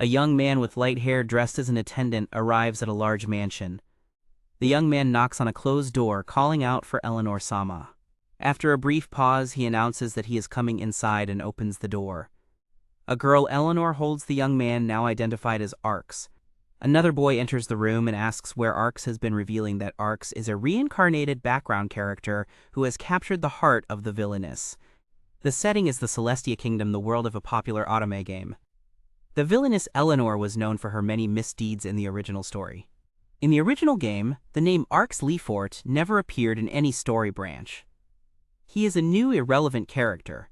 A young man with light hair dressed as an attendant arrives at a large mansion. The young man knocks on a closed door, calling out for Eleanor-sama. After a brief pause, he announces that he is coming inside and opens the door. A girl, Eleanor, holds the young man, now identified as Arx. Another boy enters the room and asks where Arx has been, revealing that Arx is a reincarnated background character who has captured the heart of the Villainess. The setting is the Celestia Kingdom, the world of a popular OTOME game. The Villainess Eleanor was known for her many misdeeds in the original story. In the original game, the name Arx Lefort never appeared in any story branch. He is a new, irrelevant character.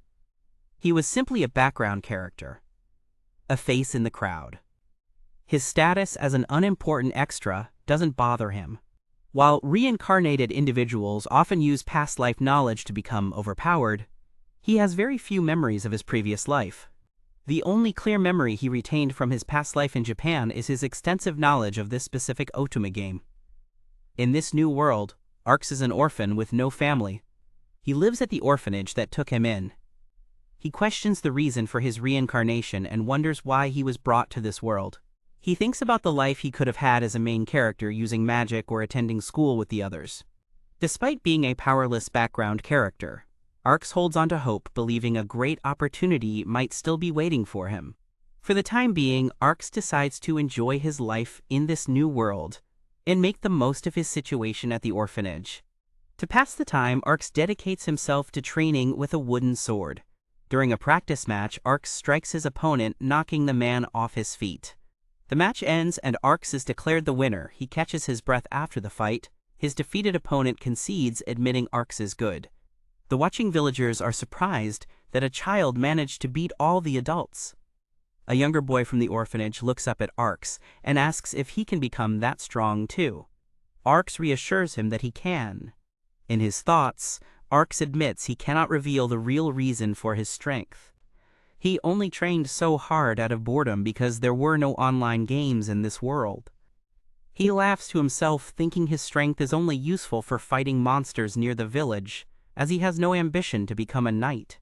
He was simply a background character, a face in the crowd. His status as an unimportant extra doesn't bother him. While reincarnated individuals often use past life knowledge to become overpowered, he has very few memories of his previous life. The only clear memory he retained from his past life in Japan is his extensive knowledge of this specific OTOME game. In this new world, Arx is an orphan with no family. He lives at the orphanage that took him in. He questions the reason for his reincarnation and wonders why he was brought to this world. He thinks about the life he could have had as a main character, using magic or attending school with the others. Despite being a powerless background character, Arx holds on to hope, believing a great opportunity might still be waiting for him. For the time being, Arx decides to enjoy his life in this new world and make the most of his situation at the orphanage. To pass the time, Arx dedicates himself to training with a wooden sword. During a practice match, Arx strikes his opponent, knocking the man off his feet. The match ends and Arx is declared the winner. He catches his breath after the fight. His defeated opponent concedes, admitting Arx is good. The watching villagers are surprised that a child managed to beat all the adults. A younger boy from the orphanage looks up at Arx and asks if he can become that strong too. Arx reassures him that he can. In his thoughts, Arx admits he cannot reveal the real reason for his strength. He only trained so hard out of boredom because there were no online games in this world. He laughs to himself, thinking his strength is only useful for fighting monsters near the village, as he has no ambition to become a knight.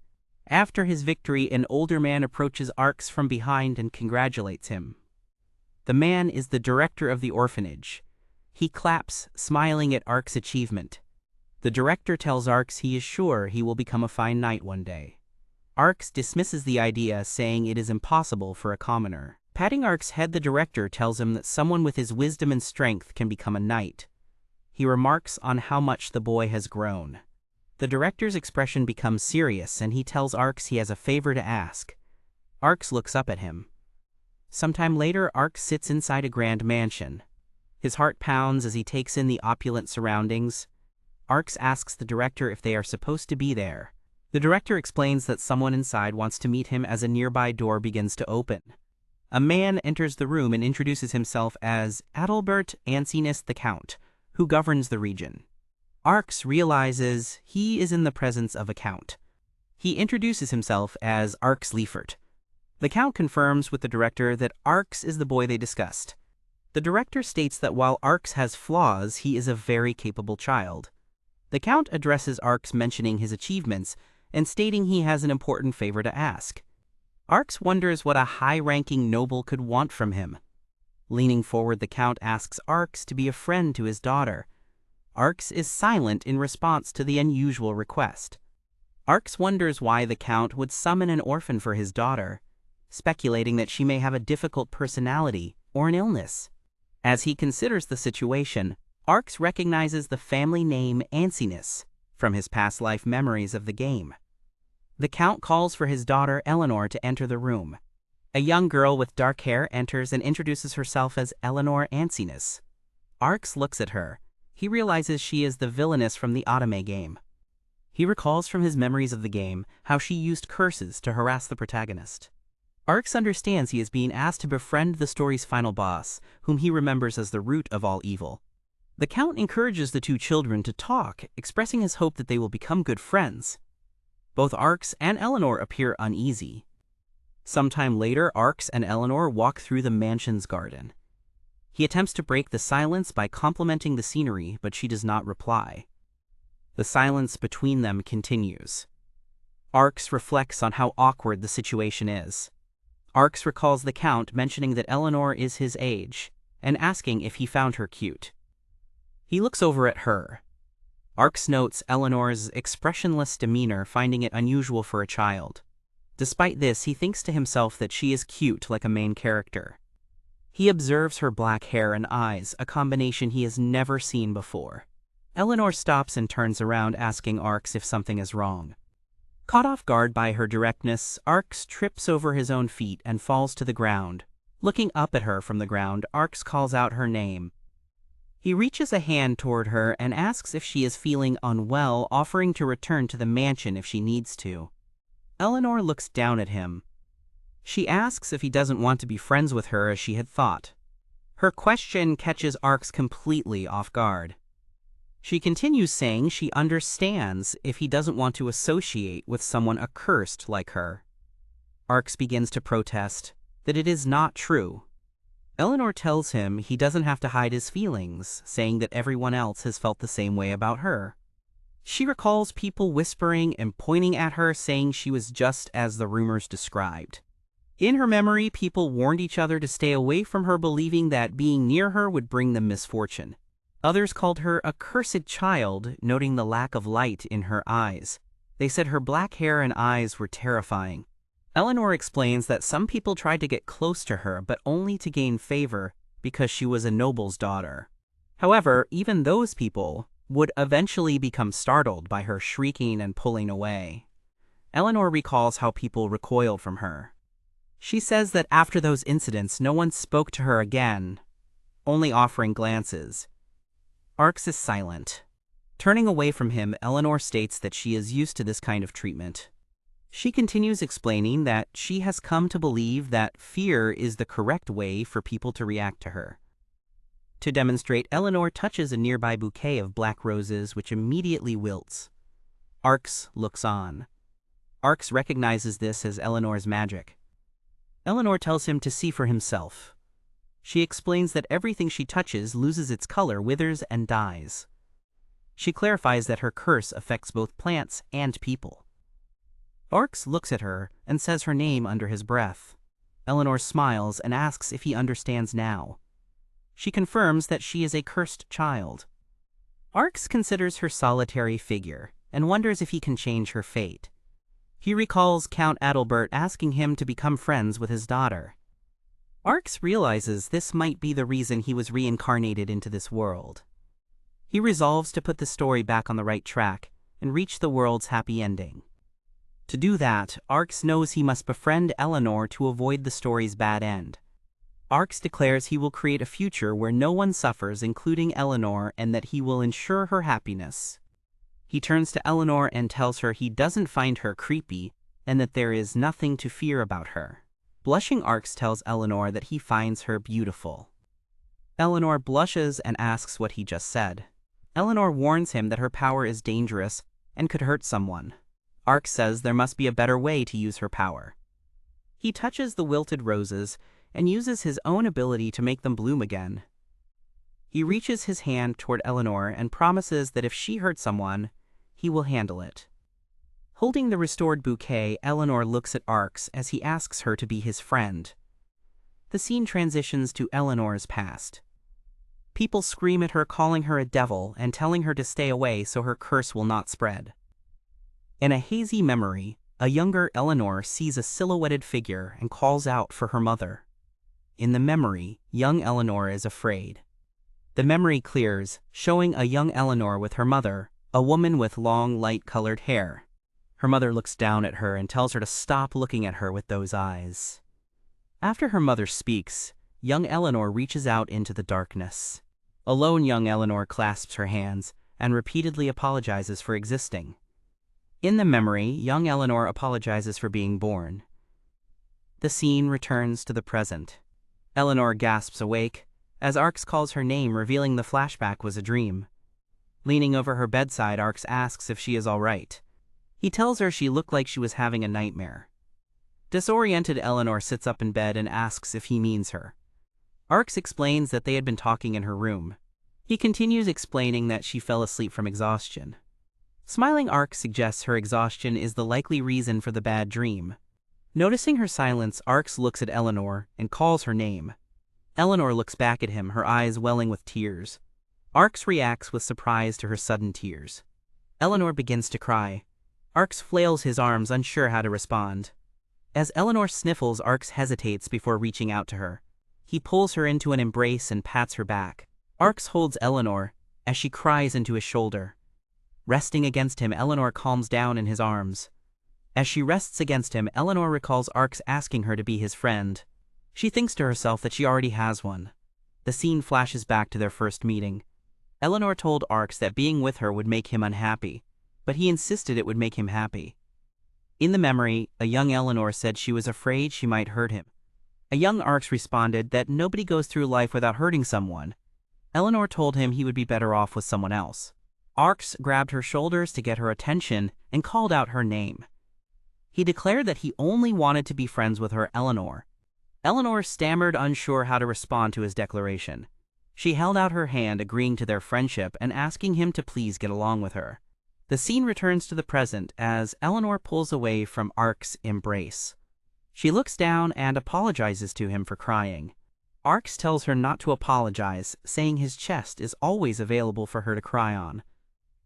After his victory, an older man approaches Arx from behind and congratulates him. The man is the director of the orphanage. He claps, smiling at Arx's achievement. The director tells Arx he is sure he will become a fine knight one day. Arx dismisses the idea, saying it is impossible for a commoner. Patting Arx's head, the director tells him that someone with his wisdom and strength can become a knight. He remarks on how much the boy has grown. The director's expression becomes serious, and he tells Arx he has a favor to ask. Arx looks up at him. Sometime later, Arx sits inside a grand mansion. His heart pounds as he takes in the opulent surroundings. Arx asks the director if they are supposed to be there. The director explains that someone inside wants to meet him as a nearby door begins to open. A man enters the room and introduces himself as Adalbert Ancinous the Count, who governs the region. Arx realizes he is in the presence of a count. He introduces himself as Arx Lefort. The count confirms with the director that Arx is the boy they discussed. The director states that while Arx has flaws, he is a very capable child. The count addresses Arx, mentioning his achievements and stating he has an important favor to ask. Arx wonders what a high-ranking noble could want from him. Leaning forward, the count asks Arx to be a friend to his daughter. Arx is silent in response to the unusual request. Arx wonders why the count would summon an orphan for his daughter, speculating that she may have a difficult personality or an illness. As he considers the situation, Arx recognizes the family name Ancinous from his past life memories of the game. The count calls for his daughter Eleanor to enter the room. A young girl with dark hair enters and introduces herself as Eleanor Ancinous. Arx looks at her. He realizes she is the Villainess from the OTOME game. He recalls from his memories of the game how she used curses to harass the protagonist. Arx understands he is being asked to befriend the story's final boss, whom he remembers as the root of all evil. The count encourages the two children to talk, expressing his hope that they will become good friends. Both Arx and Eleanor appear uneasy. Sometime later, Arx and Eleanor walk through the mansion's garden. He attempts to break the silence by complimenting the scenery, but she does not reply. The silence between them continues. Arx reflects on how awkward the situation is. Arx recalls the Count mentioning that Eleanor is his age, and asking if he found her cute. He looks over at her. Arx notes Eleanor's expressionless demeanor, finding it unusual for a child. Despite this, he thinks to himself that she is cute like a main character. He observes her black hair and eyes, a combination he has never seen before. Eleanor stops and turns around, asking Arx if something is wrong. Caught off guard by her directness, Arx trips over his own feet and falls to the ground. Looking up at her from the ground, Arx calls out her name. He reaches a hand toward her and asks if she is feeling unwell, offering to return to the mansion if she needs to. Eleanor looks down at him. She asks if he doesn't want to be friends with her as she had thought. Her question catches Arx completely off guard. She continues saying she understands if he doesn't want to associate with someone accursed like her. Arx begins to protest that it is not true. Eleanor tells him he doesn't have to hide his feelings, saying that everyone else has felt the same way about her. She recalls people whispering and pointing at her, saying she was just as the rumors described. In her memory, people warned each other to stay away from her, believing that being near her would bring them misfortune. Others called her a cursed child, noting the lack of light in her eyes. They said her black hair and eyes were terrifying. Eleanor explains that some people tried to get close to her, but only to gain favor because she was a noble's daughter. However, even those people would eventually become startled by her shrieking and pulling away. Eleanor recalls how people recoiled from her. She says that after those incidents, no one spoke to her again, only offering glances. Arx is silent. Turning away from him, Eleanor states that she is used to this kind of treatment. She continues explaining that she has come to believe that fear is the correct way for people to react to her. To demonstrate, Eleanor touches a nearby bouquet of black roses, which immediately wilts. Arx looks on. Arx recognizes this as Eleanor's magic. Eleanor tells him to see for himself. She explains that everything she touches loses its color, withers, and dies. She clarifies that her curse affects both plants and people. Arx looks at her and says her name under his breath. Eleanor smiles and asks if he understands now. She confirms that she is a cursed child. Arx considers her solitary figure and wonders if he can change her fate. He recalls Count Adalbert asking him to become friends with his daughter. Arx realizes this might be the reason he was reincarnated into this world. He resolves to put the story back on the right track and reach the world's happy ending. To do that, Arx knows he must befriend Eleanor to avoid the story's bad end. Arx declares he will create a future where no one suffers, including Eleanor, and that he will ensure her happiness. He turns to Eleanor and tells her he doesn't find her creepy and that there is nothing to fear about her. Blushing, Arx tells Eleanor that he finds her beautiful. Eleanor blushes and asks what he just said. Eleanor warns him that her power is dangerous and could hurt someone. Arx says there must be a better way to use her power. He touches the wilted roses and uses his own ability to make them bloom again. He reaches his hand toward Eleanor and promises that if she hurts someone, he will handle it. Holding the restored bouquet, Eleanor looks at Arx as he asks her to be his friend. The scene transitions to Eleanor's past. People scream at her, calling her a devil and telling her to stay away so her curse will not spread. In a hazy memory, a younger Eleanor sees a silhouetted figure and calls out for her mother. In the memory, young Eleanor is afraid. The memory clears, showing a young Eleanor with her mother, a woman with long, light-colored hair. Her mother looks down at her and tells her to stop looking at her with those eyes. After her mother speaks, young Eleanor reaches out into the darkness. Alone, young Eleanor clasps her hands and repeatedly apologizes for existing. In the memory, young Eleanor apologizes for being born. The scene returns to the present. Eleanor gasps awake as Arx calls her name, revealing the flashback was a dream. Leaning over her bedside, Arx asks if she is all right. He tells her she looked like she was having a nightmare. Disoriented, Eleanor sits up in bed and asks if he means her. Arx explains that they had been talking in her room. He continues explaining that she fell asleep from exhaustion. Smiling, Arx suggests her exhaustion is the likely reason for the bad dream. Noticing her silence, Arx looks at Eleanor and calls her name. Eleanor looks back at him, her eyes welling with tears. Arx reacts with surprise to her sudden tears. Eleanor begins to cry. Arx flails his arms, unsure how to respond. As Eleanor sniffles, Arx hesitates before reaching out to her. He pulls her into an embrace and pats her back. Arx holds Eleanor as she cries into his shoulder. Resting against him, Eleanor calms down in his arms. As she rests against him, Eleanor recalls Arx asking her to be his friend. She thinks to herself that she already has one. The scene flashes back to their first meeting. Eleanor told Arx that being with her would make him unhappy, but he insisted it would make him happy. In the memory, a young Eleanor said she was afraid she might hurt him. A young Arx responded that nobody goes through life without hurting someone. Eleanor told him he would be better off with someone else. Arx grabbed her shoulders to get her attention and called out her name. He declared that he only wanted to be friends with her, Eleanor. Eleanor stammered, unsure how to respond to his declaration. She held out her hand, agreeing to their friendship and asking him to please get along with her. The scene returns to the present as Eleanor pulls away from Arx's embrace. She looks down and apologizes to him for crying. Arx tells her not to apologize, saying his chest is always available for her to cry on.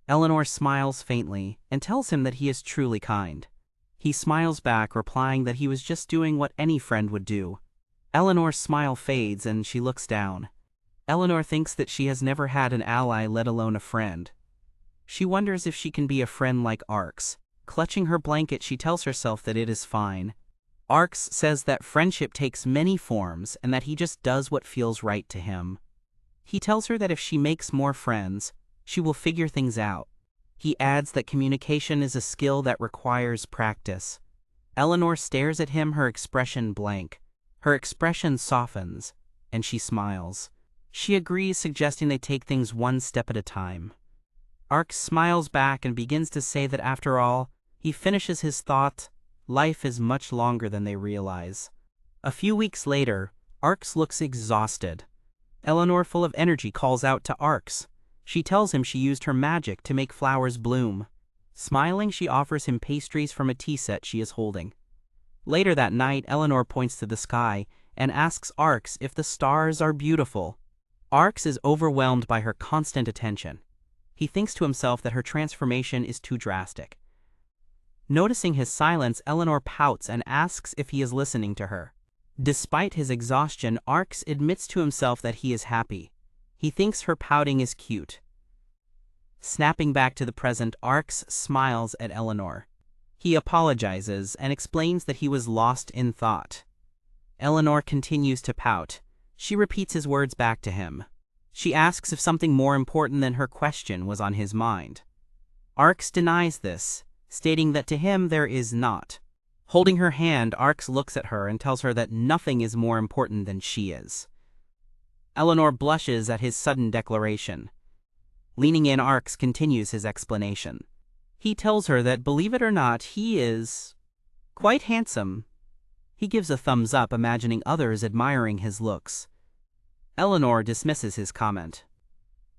Eleanor smiles faintly and tells him that he is truly kind. He smiles back, replying that he was just doing what any friend would do. Eleanor's smile fades and she looks down. Eleanor thinks that she has never had an ally, let alone a friend. She wonders if she can be a friend like Arx. Clutching her blanket, she tells herself that it is fine. Arx says that friendship takes many forms and that he just does what feels right to him. He tells her that if she makes more friends, she will figure things out. He adds that communication is a skill that requires practice. Eleanor stares at him, her expression blank. Her expression softens, and she smiles. She agrees, suggesting they take things one step at a time. Arx smiles back and begins to say that after all, he finishes his thought, life is much longer than they realize. A few weeks later, Arx looks exhausted. Eleanor, full of energy, calls out to Arx. She tells him she used her magic to make flowers bloom. Smiling, she offers him pastries from a tea set she is holding. Later that night, Eleanor points to the sky and asks Arx if the stars are beautiful. Arx is overwhelmed by her constant attention. He thinks to himself that her transformation is too drastic. Noticing his silence, Eleanor pouts and asks if he is listening to her. Despite his exhaustion, Arx admits to himself that he is happy. He thinks her pouting is cute. Snapping back to the present, Arx smiles at Eleanor. He apologizes and explains that he was lost in thought. Eleanor continues to pout. She repeats his words back to him. She asks if something more important than her question was on his mind. Arx denies this, stating that to him there is not. Holding her hand, Arx looks at her and tells her that nothing is more important than she is. Eleanor blushes at his sudden declaration. Leaning in, Arx continues his explanation. He tells her that, believe it or not, he is quite handsome. He gives a thumbs up, imagining others admiring his looks. Eleanor dismisses his comment.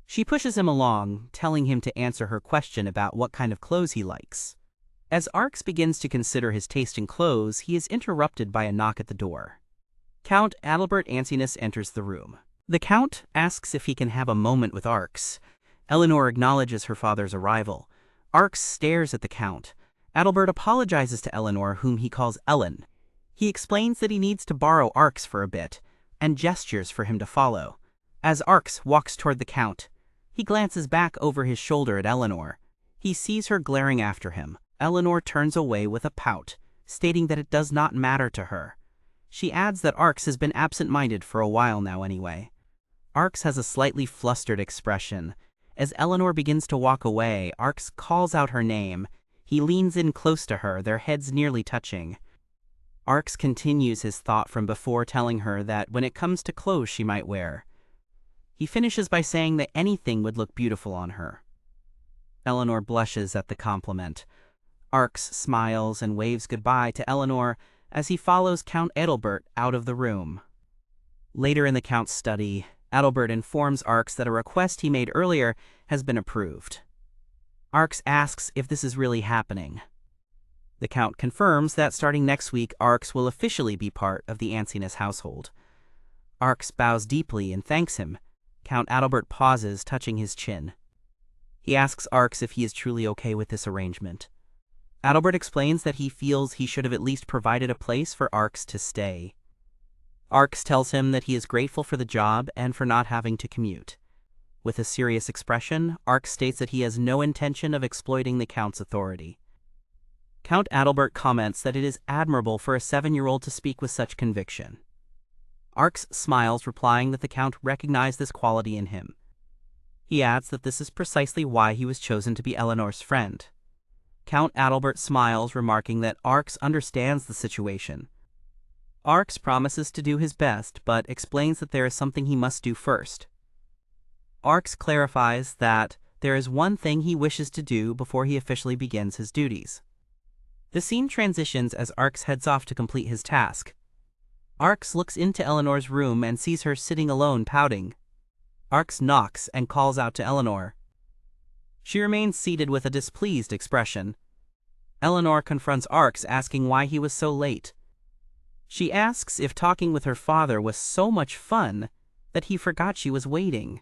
She pushes him along, telling him to answer her question about what kind of clothes he likes. As Arx begins to consider his taste in clothes, he is interrupted by a knock at the door. Count Adalbert Ancinous enters the room. The Count asks if he can have a moment with Arx. Eleanor acknowledges her father's arrival. Arx stares at the Count. Adalbert apologizes to Eleanor, whom he calls Ellen. He explains that he needs to borrow Arx for a bit, and gestures for him to follow. As Arx walks toward the Count, he glances back over his shoulder at Eleanor. He sees her glaring after him. Eleanor turns away with a pout, stating that it does not matter to her. She adds that Arx has been absent-minded for a while now anyway. Arx has a slightly flustered expression. As Eleanor begins to walk away, Arx calls out her name. He leans in close to her, their heads nearly touching. Arx continues his thought from before, telling her that when it comes to clothes she might wear. He finishes by saying that anything would look beautiful on her. Eleanor blushes at the compliment. Arx smiles and waves goodbye to Eleanor as he follows Count Adalbert out of the room. Later in the Count's study, Adalbert informs Arx that a request he made earlier has been approved. Arx asks if this is really happening. The Count confirms that starting next week, Arx will officially be part of the Ancinous household. Arx bows deeply and thanks him. Count Adalbert pauses, touching his chin. He asks Arx if he is truly okay with this arrangement. Adalbert explains that he feels he should have at least provided a place for Arx to stay. Arx tells him that he is grateful for the job and for not having to commute. With a serious expression, Arx states that he has no intention of exploiting the Count's authority. Count Adalbert comments that it is admirable for a 7-year-old to speak with such conviction. Arx smiles, replying that the Count recognized this quality in him. He adds that this is precisely why he was chosen to be Eleanor's friend. Count Adalbert smiles, remarking that Arx understands the situation. Arx promises to do his best, but explains that there is something he must do first. Arx clarifies that there is one thing he wishes to do before he officially begins his duties. The scene transitions as Arx heads off to complete his task. Arx looks into Eleanor's room and sees her sitting alone, pouting. Arx knocks and calls out to Eleanor. She remains seated with a displeased expression. Eleanor confronts Arx, asking why he was so late. She asks if talking with her father was so much fun that he forgot she was waiting.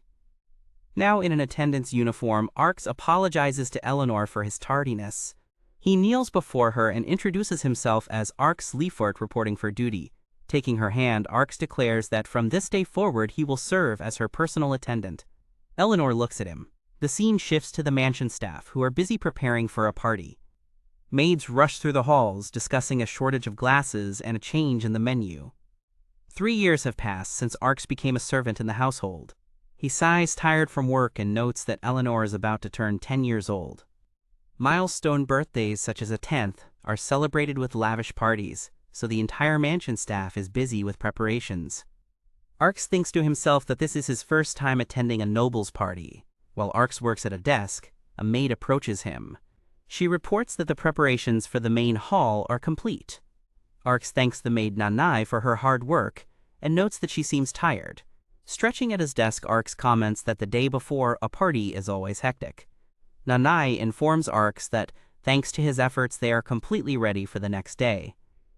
Now in an attendant's uniform, Arx apologizes to Eleanor for his tardiness. He kneels before her and introduces himself as Arx Leifert, reporting for duty. Taking her hand, Arx declares that from this day forward he will serve as her personal attendant. Eleanor looks at him. The scene shifts to the mansion staff, who are busy preparing for a party. Maids rush through the halls, discussing a shortage of glasses and a change in the menu. 3 years have passed since Arx became a servant in the household. He sighs, tired from work, and notes that Eleanor is about to turn 10 years old. Milestone birthdays, such as a 10th, are celebrated with lavish parties, so the entire mansion staff is busy with preparations. Arx thinks to himself that this is his first time attending a noble's party. While Arx works at a desk, a maid approaches him. She reports that the preparations for the main hall are complete. Arx thanks the maid Nanai for her hard work and notes that she seems tired. Stretching at his desk, Arx comments that the day before a party is always hectic. Nanai informs Arx that thanks to his efforts they are completely ready for the next day.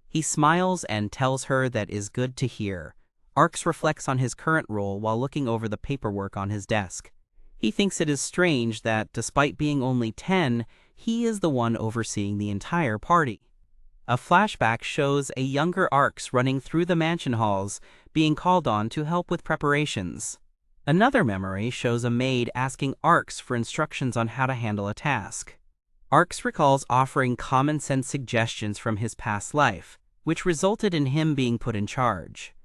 He smiles and tells her that is good to hear. Arx reflects on his current role while looking over the paperwork on his desk. He thinks it is strange that, despite being only 10, he is the one overseeing the entire party. A flashback shows a younger Arx running through the mansion halls, being called on to help with preparations. Another memory shows a maid asking Arx for instructions on how to handle a task. Arx recalls offering common-sense suggestions from his past life, which resulted in him being put in charge.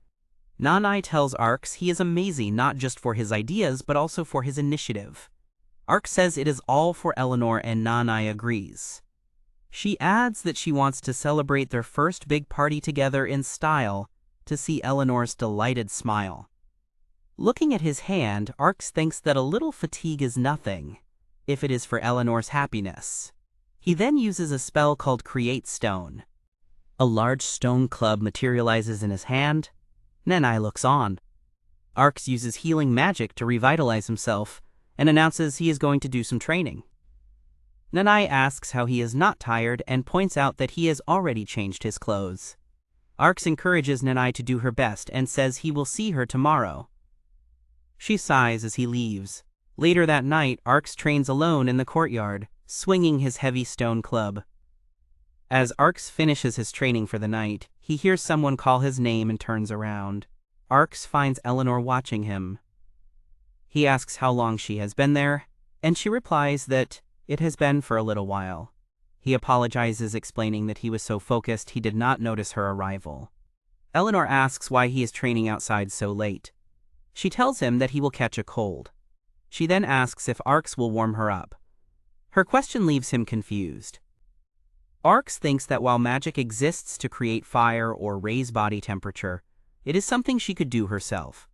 Nanai tells Arx he is amazing not just for his ideas but also for his initiative. Arx says it is all for Eleanor, and Nanai agrees. She adds that she wants to celebrate their first big party together in style to see Eleanor's delighted smile. Looking at his hand, Arx thinks that a little fatigue is nothing, if it is for Eleanor's happiness. He then uses a spell called Create Stone. A large stone club materializes in his hand. Nanai looks on. Arx uses healing magic to revitalize himself and announces he is going to do some training. Nanai asks how he is not tired and points out that he has already changed his clothes. Arx encourages Nanai to do her best and says he will see her tomorrow. She sighs as he leaves. Later that night, Arx trains alone in the courtyard, swinging his heavy stone club. As Arx finishes his training for the night, he hears someone call his name and turns around. Arx finds Eleanor watching him. He asks how long she has been there, and she replies that it has been for a little while. He apologizes, explaining that he was so focused he did not notice her arrival. Eleanor asks why he is training outside so late. She tells him that he will catch a cold. She then asks if Arx will warm her up. Her question leaves him confused. Arx thinks that while magic exists to create fire or raise body temperature, it is something she could do herself.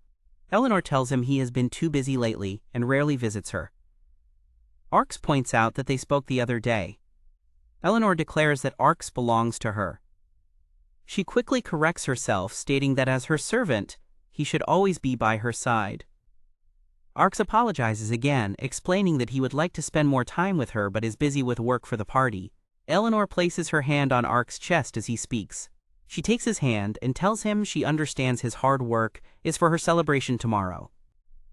Eleanor tells him he has been too busy lately and rarely visits her. Arx points out that they spoke the other day. Eleanor declares that Arx belongs to her. She quickly corrects herself, stating that as her servant, he should always be by her side. Arx apologizes again, explaining that he would like to spend more time with her but is busy with work for the party, Eleanor places her hand on Ark's chest as he speaks. She takes his hand and tells him she understands his hard work is for her celebration tomorrow.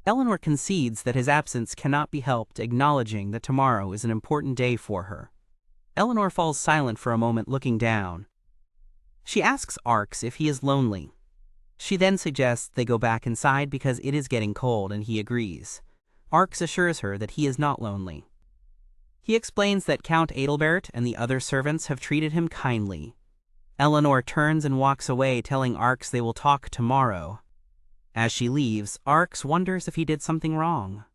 Eleanor concedes that his absence cannot be helped, acknowledging that tomorrow is an important day for her. Eleanor falls silent for a moment, looking down. She asks Arx if he is lonely. She then suggests they go back inside because it is getting cold, and he agrees. Arx assures her that he is not lonely. He explains that Count Adalbert and the other servants have treated him kindly. Eleanor turns and walks away, telling Arx they will talk tomorrow. As she leaves, Arx wonders if he did something wrong.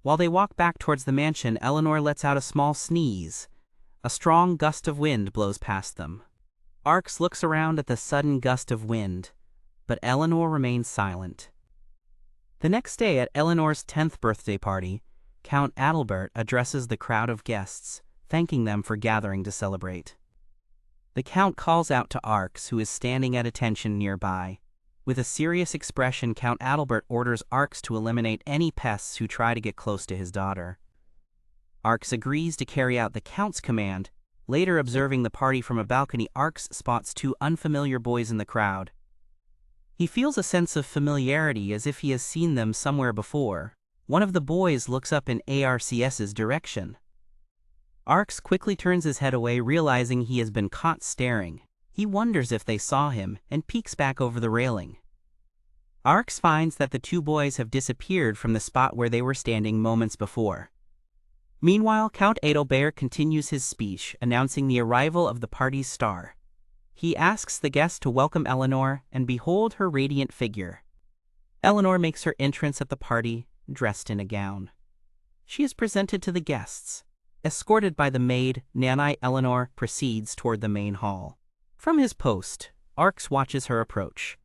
While they walk back towards the mansion, Eleanor lets out a small sneeze. A strong gust of wind blows past them. Arx looks around at the sudden gust of wind, but Eleanor remains silent. The next day at Eleanor's 10th birthday party, Count Adalbert addresses the crowd of guests, thanking them for gathering to celebrate. The Count calls out to Arx, who is standing at attention nearby. With a serious expression, Count Adalbert orders Arx to eliminate any pests who try to get close to his daughter. Arx agrees to carry out the Count's command. Later, observing the party from a balcony, Arx spots two unfamiliar boys in the crowd. He feels a sense of familiarity, as if he has seen them somewhere before. One of the boys looks up in Arc's direction. Arx quickly turns his head away, realizing he has been caught staring. He wonders if they saw him and peeks back over the railing. Arx finds that the two boys have disappeared from the spot where they were standing moments before. Meanwhile, Count Adalbert continues his speech, announcing the arrival of the party's star. He asks the guests to welcome Eleanor and behold her radiant figure. Eleanor makes her entrance at the party, dressed in a gown. She is presented to the guests. Escorted by the maid, Nanai, Eleanor proceeds toward the main hall. From his post, Arx watches her approach.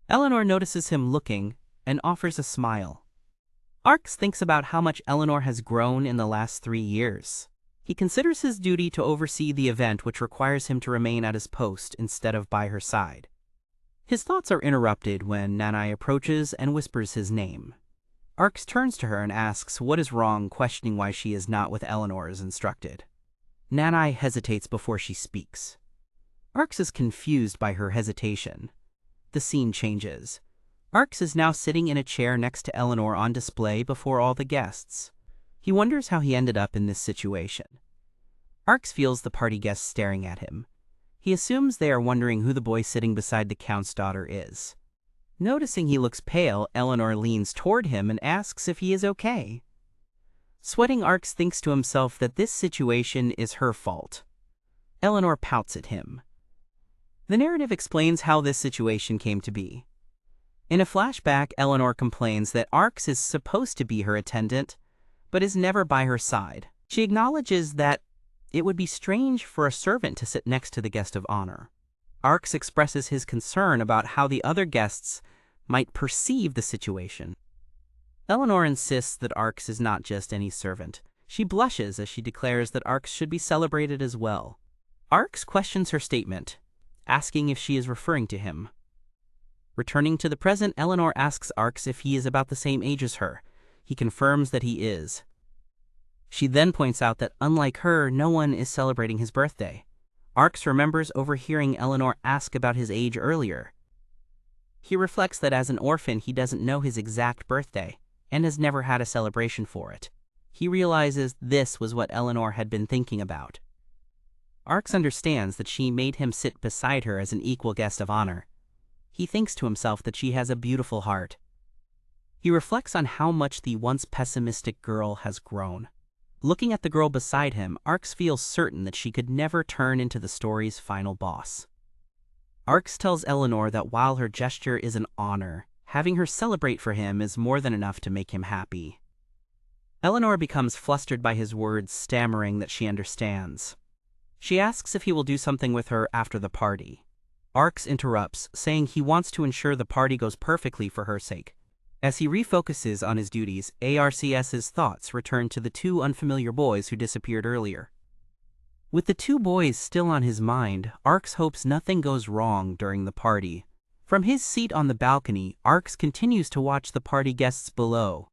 Eleanor notices him looking and offers a smile. Arx thinks about how much Eleanor has grown in the last 3 years. He considers his duty to oversee the event, which requires him to remain at his post instead of by her side. His thoughts are interrupted when Nanai approaches and whispers his name. Arx turns to her and asks what is wrong, questioning why she is not with Eleanor as instructed. Nanai hesitates before she speaks. Arx is confused by her hesitation. The scene changes. Arx is now sitting in a chair next to Eleanor on display before all the guests. He wonders how he ended up in this situation. Arx feels the party guests staring at him. He assumes they are wondering who the boy sitting beside the Count's daughter is. Noticing he looks pale, Eleanor leans toward him and asks if he is okay. Sweating, Arx thinks to himself that this situation is her fault. Eleanor pouts at him. The narrative explains how this situation came to be. In a flashback, Eleanor complains that Arx is supposed to be her attendant, but is never by her side. She acknowledges that it would be strange for a servant to sit next to the guest of honor. Arx expresses his concern about how the other guests might perceive the situation. Eleanor insists that Arx is not just any servant. She blushes as she declares that Arx should be celebrated as well. Arx questions her statement, asking if she is referring to him. Returning to the present, Eleanor asks Arx if he is about the same age as her. He confirms that he is. She then points out that unlike her, no one is celebrating his birthday. Arx remembers overhearing Eleanor ask about his age earlier. He reflects that as an orphan he doesn't know his exact birthday, and has never had a celebration for it. He realizes this was what Eleanor had been thinking about. Arx understands that she made him sit beside her as an equal guest of honor. He thinks to himself that she has a beautiful heart. He reflects on how much the once pessimistic girl has grown. Looking at the girl beside him, Arx feels certain that she could never turn into the story's final boss. Arx tells Eleanor that while her gesture is an honor, having her celebrate for him is more than enough to make him happy. Eleanor becomes flustered by his words, stammering that she understands. She asks if he will do something with her after the party. Arx interrupts, saying he wants to ensure the party goes perfectly for her sake. As he refocuses on his duties, Arc's thoughts return to the two unfamiliar boys who disappeared earlier. With the two boys still on his mind, Arx hopes nothing goes wrong during the party. From his seat on the balcony, Arx continues to watch the party guests below.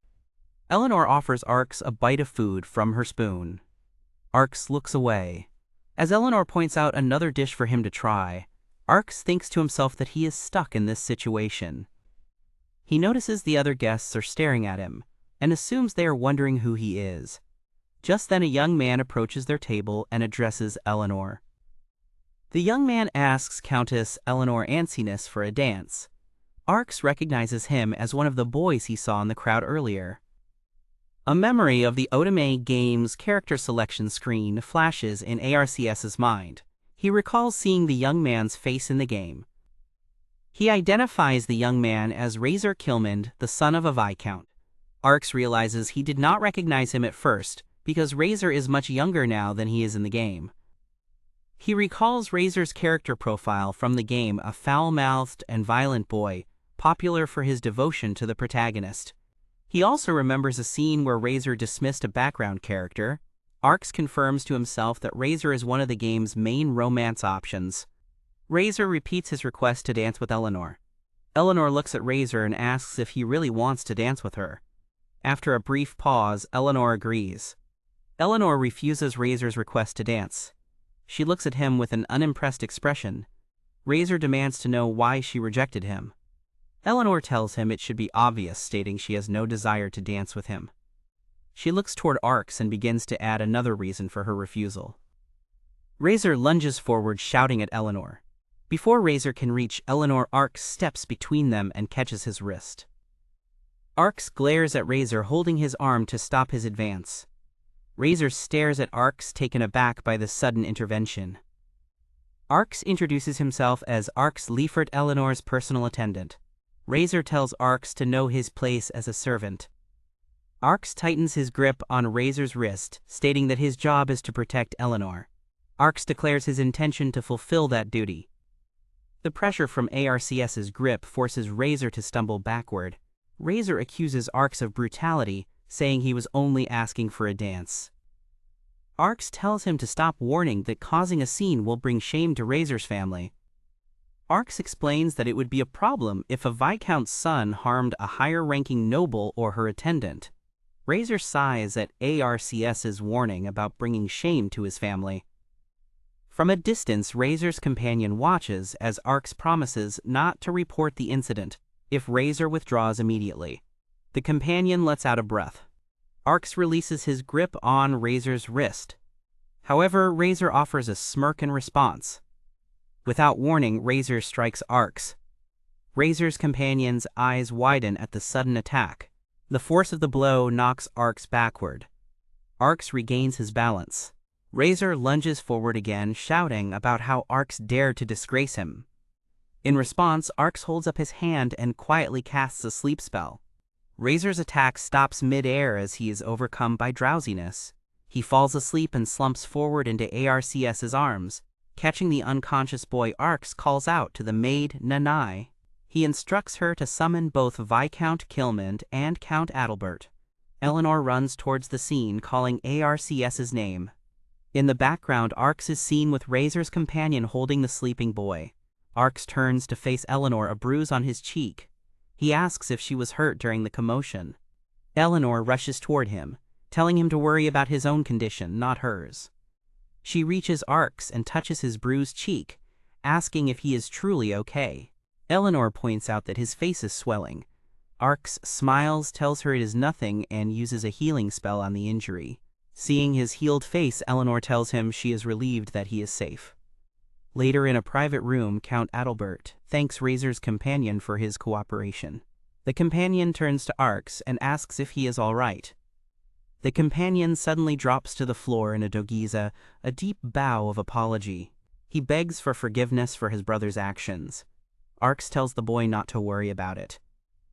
Eleanor offers Arx a bite of food from her spoon. Arx looks away. As Eleanor points out another dish for him to try, Arx thinks to himself that he is stuck in this situation. He notices the other guests are staring at him, and assumes they are wondering who he is. Just then a young man approaches their table and addresses Eleanor. The young man asks Countess Eleanor Ancinous for a dance. Arx recognizes him as one of the boys he saw in the crowd earlier. A memory of the OTOME game's character selection screen flashes in Arcs's mind. He recalls seeing the young man's face in the game. He identifies the young man as Razor Kilmand, the son of a Viscount. Arx realizes he did not recognize him at first, because Razor is much younger now than he is in the game. He recalls Razor's character profile from the game, a foul-mouthed and violent boy, popular for his devotion to the protagonist. He also remembers a scene where Razor dismissed a background character. Arx confirms to himself that Razor is one of the game's main romance options. Razor repeats his request to dance with Eleanor. Eleanor looks at Razor and asks if he really wants to dance with her. After a brief pause, Eleanor agrees. Eleanor refuses Razor's request to dance. She looks at him with an unimpressed expression. Razor demands to know why she rejected him. Eleanor tells him it should be obvious, stating she has no desire to dance with him. She looks toward Arx and begins to add another reason for her refusal. Razor lunges forward, shouting at Eleanor. Before Razor can reach Eleanor, Arx steps between them and catches his wrist. Arx glares at Razor, holding his arm to stop his advance. Razor stares at Arx, taken aback by the sudden intervention. Arx introduces himself as Arx Liefert, Eleanor's personal attendant. Razor tells Arx to know his place as a servant. Arx tightens his grip on Razor's wrist, stating that his job is to protect Eleanor. Arx declares his intention to fulfill that duty. The pressure from Arcs's grip forces Razor to stumble backward. Razor accuses Arx of brutality, saying he was only asking for a dance. Arx tells him to stop, warning that causing a scene will bring shame to Razor's family. Arx explains that it would be a problem if a Viscount's son harmed a higher-ranking noble or her attendant. Razor sighs at Arcs's warning about bringing shame to his family. From a distance, Razor's companion watches as Arx promises not to report the incident if Razor withdraws immediately. The companion lets out a breath. Arx releases his grip on Razor's wrist. However, Razor offers a smirk in response. Without warning, Razor strikes Arx. Razor's companion's eyes widen at the sudden attack. The force of the blow knocks Arx backward. Arx regains his balance. Razor lunges forward again, shouting about how Arx dared to disgrace him. In response, Arx holds up his hand and quietly casts a sleep spell. Razor's attack stops mid-air as he is overcome by drowsiness. He falls asleep and slumps forward into Arcs's arms. Catching the unconscious boy, Arx calls out to the maid Nanai. He instructs her to summon both Viscount Kilmand and Count Adalbert. Eleanor runs towards the scene, calling Arcs's name. In the background, Arx is seen with Razor's companion holding the sleeping boy. Arx turns to face Eleanor, a bruise on his cheek. He asks if she was hurt during the commotion. Eleanor rushes toward him, telling him to worry about his own condition, not hers. She reaches Arx and touches his bruised cheek, asking if he is truly okay. Eleanor points out that his face is swelling. Arx smiles, tells her it is nothing, and uses a healing spell on the injury. Seeing his healed face, Eleanor tells him she is relieved that he is safe. Later, in a private room, Count Adalbert thanks Razor's companion for his cooperation. The companion turns to Arx and asks if he is all right. The companion suddenly drops to the floor in a dogiza, a deep bow of apology. He begs for forgiveness for his brother's actions. Arx tells the boy not to worry about it.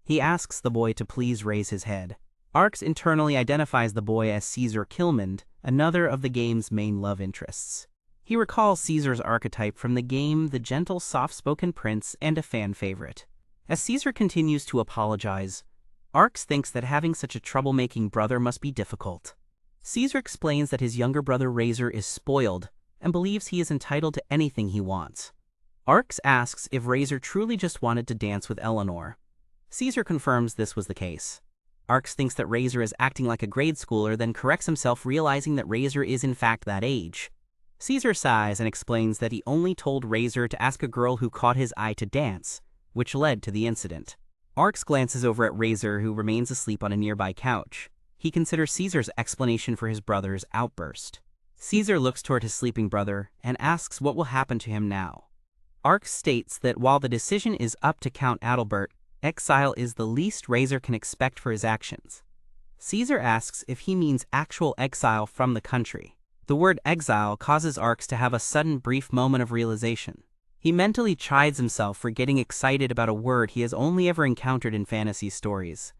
He asks the boy to please raise his head. Arx internally identifies the boy as Caesar Kilmand, another of the game's main love interests. He recalls Caesar's archetype from the game, the gentle, soft-spoken prince, and a fan favorite. As Caesar continues to apologize, Arx thinks that having such a troublemaking brother must be difficult. Caesar explains that his younger brother Razor is spoiled and believes he is entitled to anything he wants. Arx asks if Razor truly just wanted to dance with Eleanor. Caesar confirms this was the case. Arx thinks that Razor is acting like a grade schooler, then corrects himself, realizing that Razor is in fact that age. Caesar sighs and explains that he only told Razor to ask a girl who caught his eye to dance, which led to the incident. Arx glances over at Razor, who remains asleep on a nearby couch. He considers Caesar's explanation for his brother's outburst. Caesar looks toward his sleeping brother and asks what will happen to him now. Arx states that while the decision is up to Count Adalbert, exile is the least Razor can expect for his actions. Caesar asks if he means actual exile from the country. The word exile causes Arx to have a sudden brief moment of realization. He mentally chides himself for getting excited about a word he has only ever encountered in fantasy stories.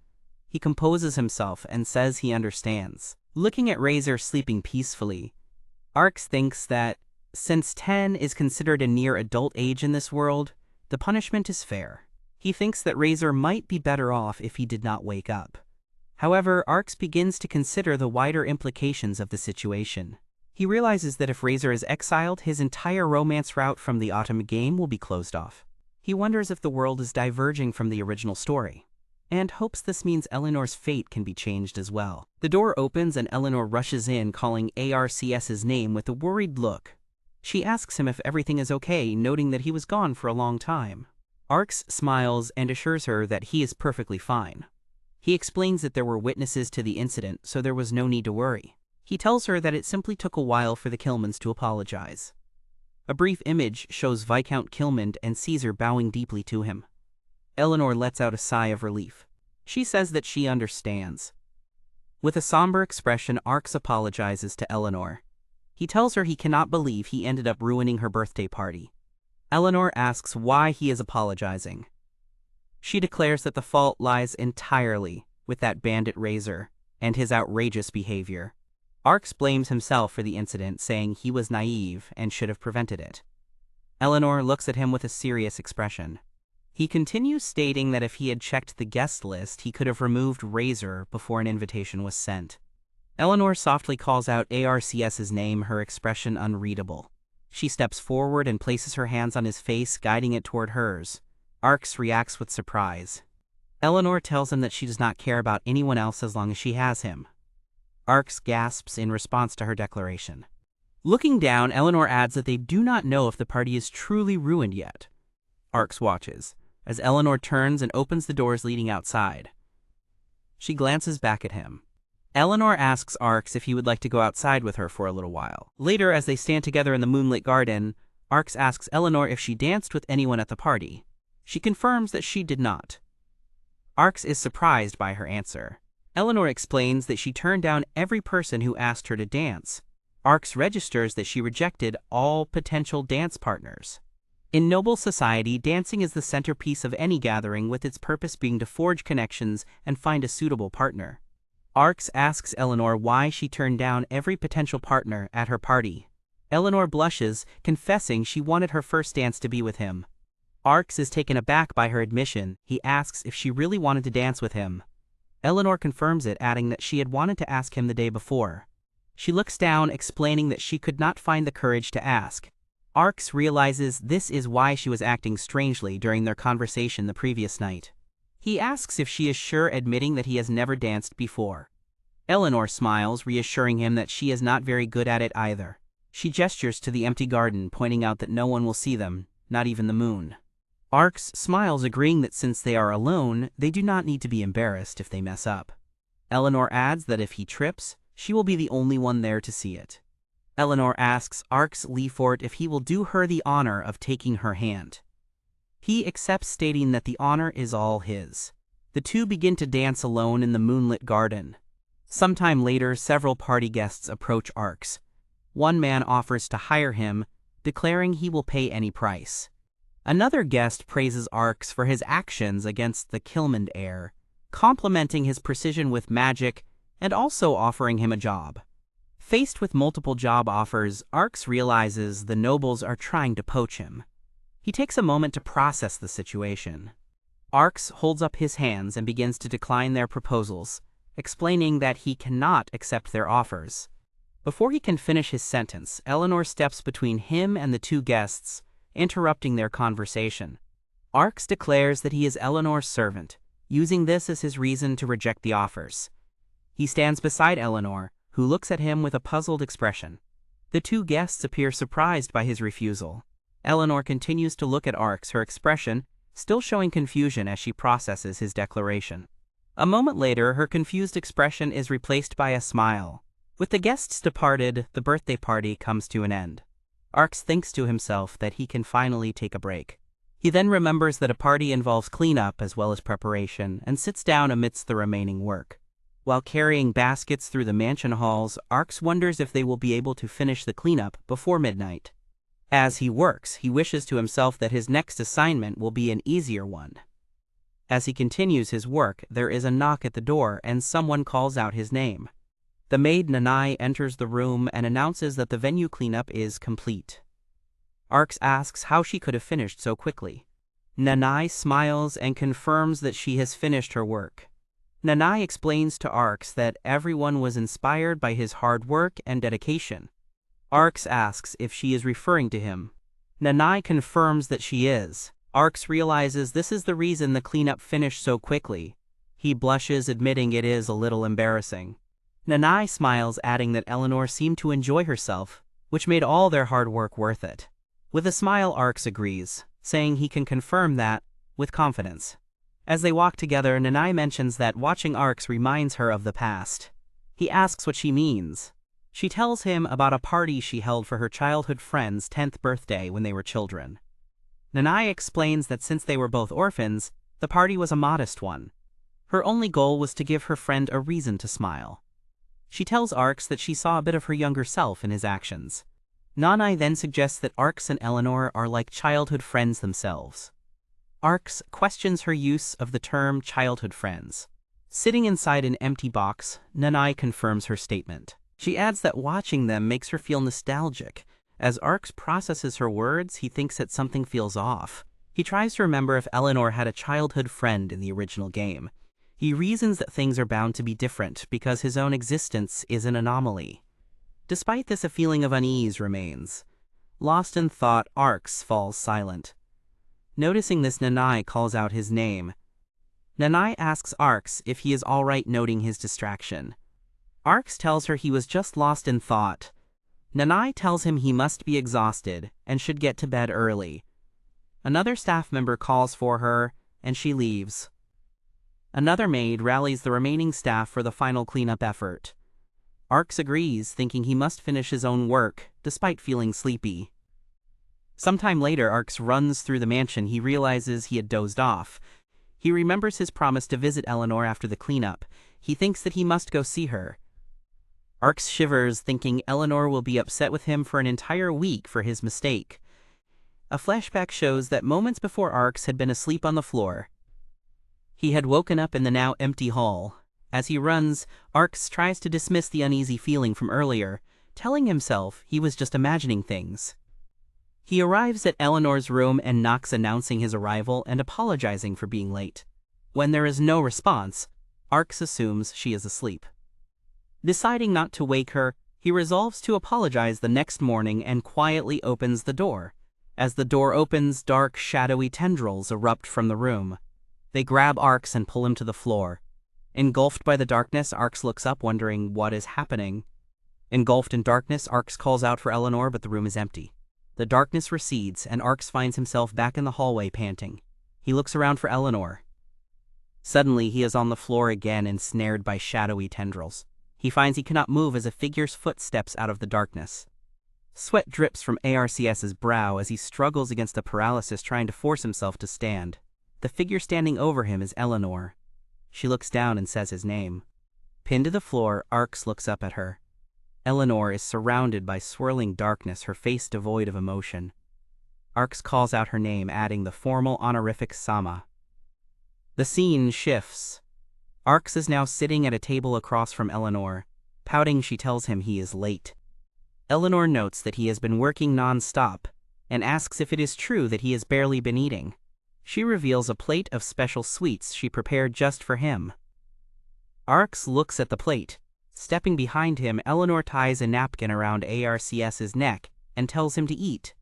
He composes himself and says he understands. Looking at Razor sleeping peacefully, Arx thinks that, since 10 is considered a near adult age in this world, the punishment is fair. He thinks that Razor might be better off if he did not wake up. However, Arx begins to consider the wider implications of the situation. He realizes that if Razor is exiled, his entire romance route from the OTOME game will be closed off. He wonders if the world is diverging from the original story, and hopes this means Eleanor's fate can be changed as well. The door opens and Eleanor rushes in, calling Arc's name with a worried look. She asks him if everything is okay, noting that he was gone for a long time. Arx smiles and assures her that he is perfectly fine. He explains that there were witnesses to the incident, so there was no need to worry. He tells her that it simply took a while for the Kilmans to apologize. A brief image shows Viscount Kilmand and Caesar bowing deeply to him. Eleanor lets out a sigh of relief. She says that she understands. With a somber expression, Arx apologizes to Eleanor. He tells her he cannot believe he ended up ruining her birthday party. Eleanor asks why he is apologizing. She declares that the fault lies entirely with that bandit Razor and his outrageous behavior. Arx blames himself for the incident, saying he was naive and should have prevented it. Eleanor looks at him with a serious expression. He continues, stating that if he had checked the guest list, he could have removed Razor before an invitation was sent. Eleanor softly calls out Arc's name, her expression unreadable. She steps forward and places her hands on his face, guiding it toward hers. Arx reacts with surprise. Eleanor tells him that she does not care about anyone else as long as she has him. Arx gasps in response to her declaration. Looking down, Eleanor adds that they do not know if the party is truly ruined yet. Arx watches, as Eleanor turns and opens the doors leading outside. She glances back at him. Eleanor asks Arx if he would like to go outside with her for a little while. Later, as they stand together in the moonlit garden, Arx asks Eleanor if she danced with anyone at the party. She confirms that she did not. Arx is surprised by her answer. Eleanor explains that she turned down every person who asked her to dance. Arx registers that she rejected all potential dance partners. In noble society, dancing is the centerpiece of any gathering, with its purpose being to forge connections and find a suitable partner. Arx asks Eleanor why she turned down every potential partner at her party. Eleanor blushes, confessing she wanted her first dance to be with him. Arx is taken aback by her admission. He asks if she really wanted to dance with him. Eleanor confirms it, adding that she had wanted to ask him the day before. She looks down, explaining that she could not find the courage to ask. Arx realizes this is why she was acting strangely during their conversation the previous night. He asks if she is sure, admitting that he has never danced before. Eleanor smiles, reassuring him that she is not very good at it either. She gestures to the empty garden, pointing out that no one will see them, not even the moon. Arx smiles, agreeing that since they are alone, they do not need to be embarrassed if they mess up. Eleanor adds that if he trips, she will be the only one there to see it. Eleanor asks Arx Leafort if he will do her the honor of taking her hand. He accepts, stating that the honor is all his. The two begin to dance alone in the moonlit garden. Sometime later, several party guests approach Arx. One man offers to hire him, declaring he will pay any price. Another guest praises Arx for his actions against the Kilmand heir, complimenting his precision with magic and also offering him a job. Faced with multiple job offers, Arx realizes the nobles are trying to poach him. He takes a moment to process the situation. Arx holds up his hands and begins to decline their proposals, explaining that he cannot accept their offers. Before he can finish his sentence, Eleanor steps between him and the two guests, interrupting their conversation. Arx declares that he is Eleanor's servant, using this as his reason to reject the offers. He stands beside Eleanor, who looks at him with a puzzled expression. The two guests appear surprised by his refusal. Eleanor continues to look at Arx, her expression still showing confusion as she processes his declaration. A moment later, her confused expression is replaced by a smile. With the guests departed, the birthday party comes to an end. Arx thinks to himself that he can finally take a break. He then remembers that a party involves cleanup as well as preparation and sits down amidst the remaining work. While carrying baskets through the mansion halls, Arx wonders if they will be able to finish the cleanup before midnight. As he works, he wishes to himself that his next assignment will be an easier one. As he continues his work, there is a knock at the door and someone calls out his name. The maid Nanai enters the room and announces that the venue cleanup is complete. Arx asks how she could have finished so quickly. Nanai smiles and confirms that she has finished her work. Nanai explains to Arx that everyone was inspired by his hard work and dedication. Arx asks if she is referring to him. Nanai confirms that she is. Arx realizes this is the reason the cleanup finished so quickly. He blushes, admitting it is a little embarrassing. Nanai smiles, adding that Eleanor seemed to enjoy herself, which made all their hard work worth it. With a smile, Arx agrees, saying he can confirm that with confidence. As they walk together, Nanai mentions that watching Arx reminds her of the past. He asks what she means. She tells him about a party she held for her childhood friend's 10th birthday when they were children. Nanai explains that since they were both orphans, the party was a modest one. Her only goal was to give her friend a reason to smile. She tells Arx that she saw a bit of her younger self in his actions. Nanai then suggests that Arx and Eleanor are like childhood friends themselves. Arx questions her use of the term childhood friends. Sitting inside an empty box, Nanai confirms her statement. She adds that watching them makes her feel nostalgic. As Arx processes her words, he thinks that something feels off. He tries to remember if Eleanor had a childhood friend in the original game. He reasons that things are bound to be different because his own existence is an anomaly. Despite this, a feeling of unease remains. Lost in thought, Arx falls silent. Noticing this, Nanai calls out his name. Nanai asks Arx if he is alright, noting his distraction. Arx tells her he was just lost in thought. Nanai tells him he must be exhausted and should get to bed early. Another staff member calls for her, and she leaves. Another maid rallies the remaining staff for the final cleanup effort. Arx agrees, thinking he must finish his own work, despite feeling sleepy. Sometime later, Arx runs through the mansion. He realizes he had dozed off. He remembers his promise to visit Eleanor after the cleanup. He thinks that he must go see her. Arx shivers, thinking Eleanor will be upset with him for an entire week for his mistake. A flashback shows that moments before Arx had been asleep on the floor. He had woken up in the now empty hall. As he runs, Arx tries to dismiss the uneasy feeling from earlier, telling himself he was just imagining things. He arrives at Eleanor's room and knocks, announcing his arrival and apologizing for being late. When there is no response, Arx assumes she is asleep. Deciding not to wake her, he resolves to apologize the next morning and quietly opens the door. As the door opens, dark, shadowy tendrils erupt from the room. They grab Arx and pull him to the floor. Engulfed by the darkness, Arx looks up, wondering what is happening. Engulfed in darkness, Arx calls out for Eleanor, but the room is empty. The darkness recedes, and Arx finds himself back in the hallway, panting. He looks around for Eleanor. Suddenly, he is on the floor again, ensnared by shadowy tendrils. He finds he cannot move as a figure's foot steps out of the darkness. Sweat drips from Arx's brow as he struggles against the paralysis, trying to force himself to stand. The figure standing over him is Eleanor. She looks down and says his name. Pinned to the floor, Arx looks up at her. Eleanor is surrounded by swirling darkness, her face devoid of emotion. Arx calls out her name, adding the formal honorific Sama. The scene shifts. Arx is now sitting at a table across from Eleanor. Pouting, she tells him he is late. Eleanor notes that he has been working non-stop and asks if it is true that he has barely been eating. She reveals a plate of special sweets she prepared just for him. Arx looks at the plate. Stepping behind him, Eleanor ties a napkin around Arx's neck and tells him to eat.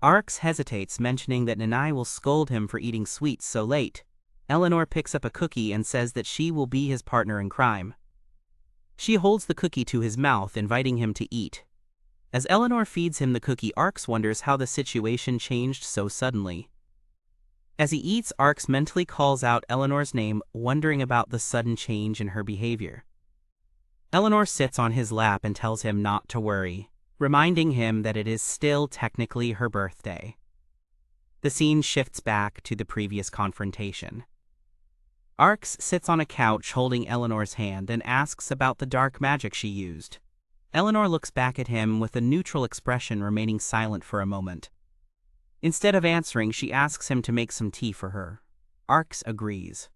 Arx hesitates, mentioning that Nanai will scold him for eating sweets so late. Eleanor picks up a cookie and says that she will be his partner in crime. She holds the cookie to his mouth, inviting him to eat. As Eleanor feeds him the cookie, Arx wonders how the situation changed so suddenly. As he eats, Arx mentally calls out Eleanor's name, wondering about the sudden change in her behavior. Eleanor sits on his lap and tells him not to worry, reminding him that it is still technically her birthday. The scene shifts back to the previous confrontation. Arx sits on a couch holding Eleanor's hand and asks about the dark magic she used. Eleanor looks back at him with a neutral expression, remaining silent for a moment. Instead of answering, she asks him to make some tea for her. Arx agrees.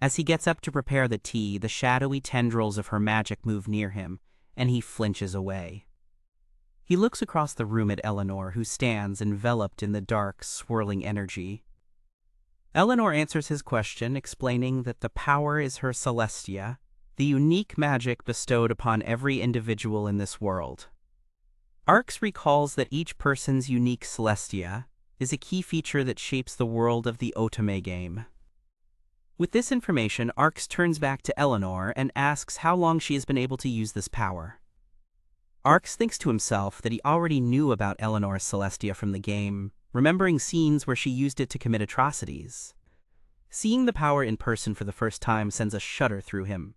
As he gets up to prepare the tea, the shadowy tendrils of her magic move near him, and he flinches away. He looks across the room at Eleanor, who stands enveloped in the dark, swirling energy. Eleanor answers his question, explaining that the power is her Celestia, the unique magic bestowed upon every individual in this world. Arx recalls that each person's unique Celestia is a key feature that shapes the world of the OTOME game. With this information, Arx turns back to Eleanor and asks how long she has been able to use this power. Arx thinks to himself that he already knew about Eleanor's Celestia from the game, remembering scenes where she used it to commit atrocities. Seeing the power in person for the first time sends a shudder through him.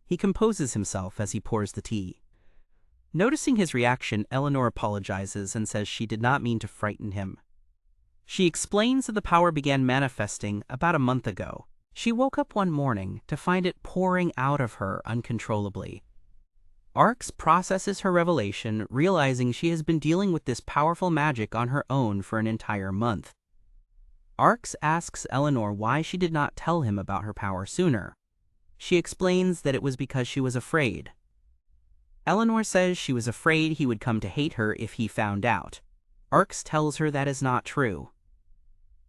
He composes himself as he pours the tea. Noticing his reaction, Eleanor apologizes and says she did not mean to frighten him. She explains that the power began manifesting about a month ago. She woke up one morning to find it pouring out of her uncontrollably. Arx processes her revelation, realizing she has been dealing with this powerful magic on her own for an entire month. Arx asks Eleanor why she did not tell him about her power sooner. She explains that it was because she was afraid. Eleanor says she was afraid he would come to hate her if he found out. Arx tells her that is not true.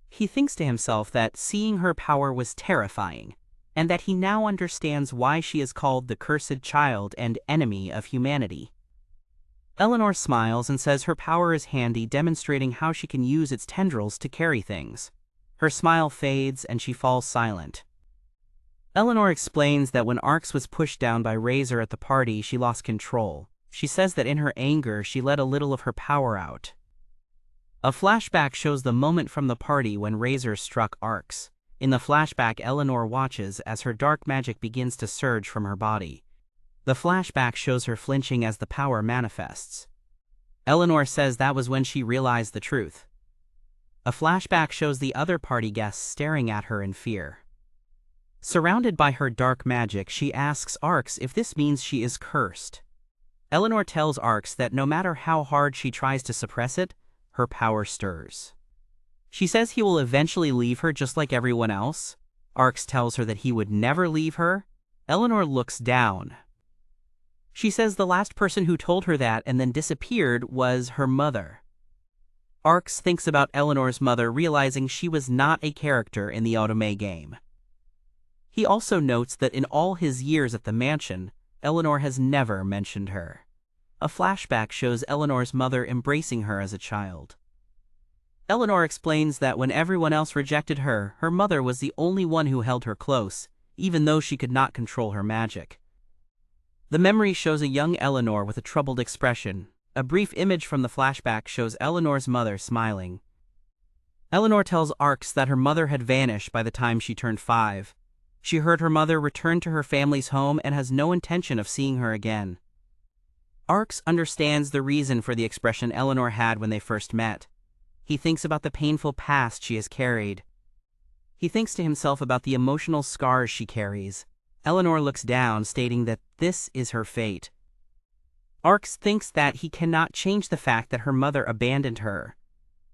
He thinks to himself that seeing her power was terrifying, and that he now understands why she is called the cursed child and enemy of humanity. Eleanor smiles and says her power is handy, demonstrating how she can use its tendrils to carry things. Her smile fades and she falls silent. Eleanor explains that when Arx was pushed down by Razor at the party, she lost control. She says that in her anger, she let a little of her power out. A flashback shows the moment from the party when Razor struck Arx. In the flashback, Eleanor watches as her dark magic begins to surge from her body. The flashback shows her flinching as the power manifests. Eleanor says that was when she realized the truth. A flashback shows the other party guests staring at her in fear. Surrounded by her dark magic, she asks Arx if this means she is cursed. Eleanor tells Arx that no matter how hard she tries to suppress it, her power stirs. She says he will eventually leave her just like everyone else. Arx tells her that he would never leave her. Eleanor looks down. She says the last person who told her that and then disappeared was her mother. Arx thinks about Eleanor's mother, realizing she was not a character in the OTOME game. He also notes that in all his years at the mansion, Eleanor has never mentioned her. A flashback shows Eleanor's mother embracing her as a child. Eleanor explains that when everyone else rejected her, her mother was the only one who held her close, even though she could not control her magic. The memory shows a young Eleanor with a troubled expression. A brief image from the flashback shows Eleanor's mother smiling. Eleanor tells Arx that her mother had vanished by the time she turned 5. She heard her mother return to her family's home and has no intention of seeing her again. Arx understands the reason for the expression Eleanor had when they first met. He thinks about the painful past she has carried. He thinks to himself about the emotional scars she carries. Eleanor looks down, stating that this is her fate. Arx thinks that he cannot change the fact that her mother abandoned her.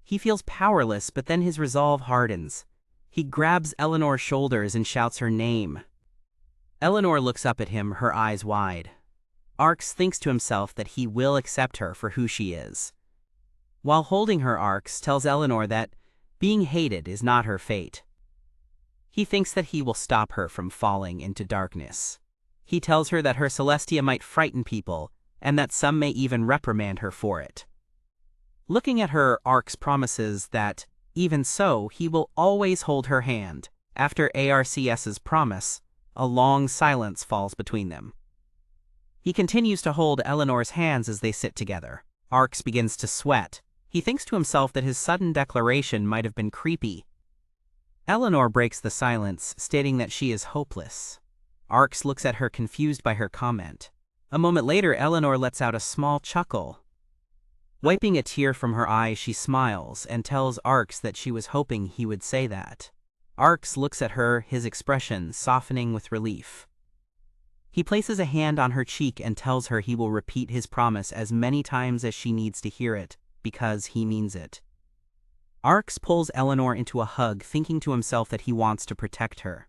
He feels powerless, but then his resolve hardens. He grabs Eleanor's shoulders and shouts her name. Eleanor looks up at him, her eyes wide. Arx thinks to himself that he will accept her for who she is. While holding her, Arx tells Eleanor that being hated is not her fate. He thinks that he will stop her from falling into darkness. He tells her that her Celestia might frighten people, and that some may even reprimand her for it. Looking at her, Arx promises that, even so, he will always hold her hand. After Arc's promise, a long silence falls between them. He continues to hold Eleanor's hands as they sit together. Arx begins to sweat. He thinks to himself that his sudden declaration might have been creepy. Eleanor breaks the silence, stating that she is hopeless. Arx looks at her, confused by her comment. A moment later, Eleanor lets out a small chuckle. Wiping a tear from her eye, she smiles and tells Arx that she was hoping he would say that. Arx looks at her, his expression softening with relief. He places a hand on her cheek and tells her he will repeat his promise as many times as she needs to hear it, because he means it. Arx pulls Eleanor into a hug, thinking to himself that he wants to protect her.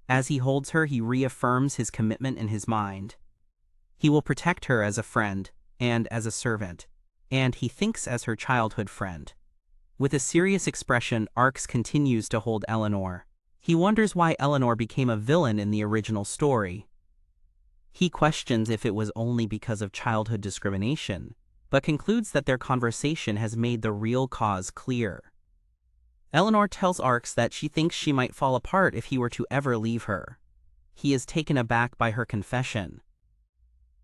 As he holds her, he reaffirms his commitment in his mind. He will protect her as a friend and as a servant, and he thinks as her childhood friend. With a serious expression, Arx continues to hold Eleanor. He wonders why Eleanor became a villain in the original story. He questions if it was only because of childhood discrimination, but concludes that their conversation has made the real cause clear. Eleanor tells Arx that she thinks she might fall apart if he were to ever leave her. He is taken aback by her confession.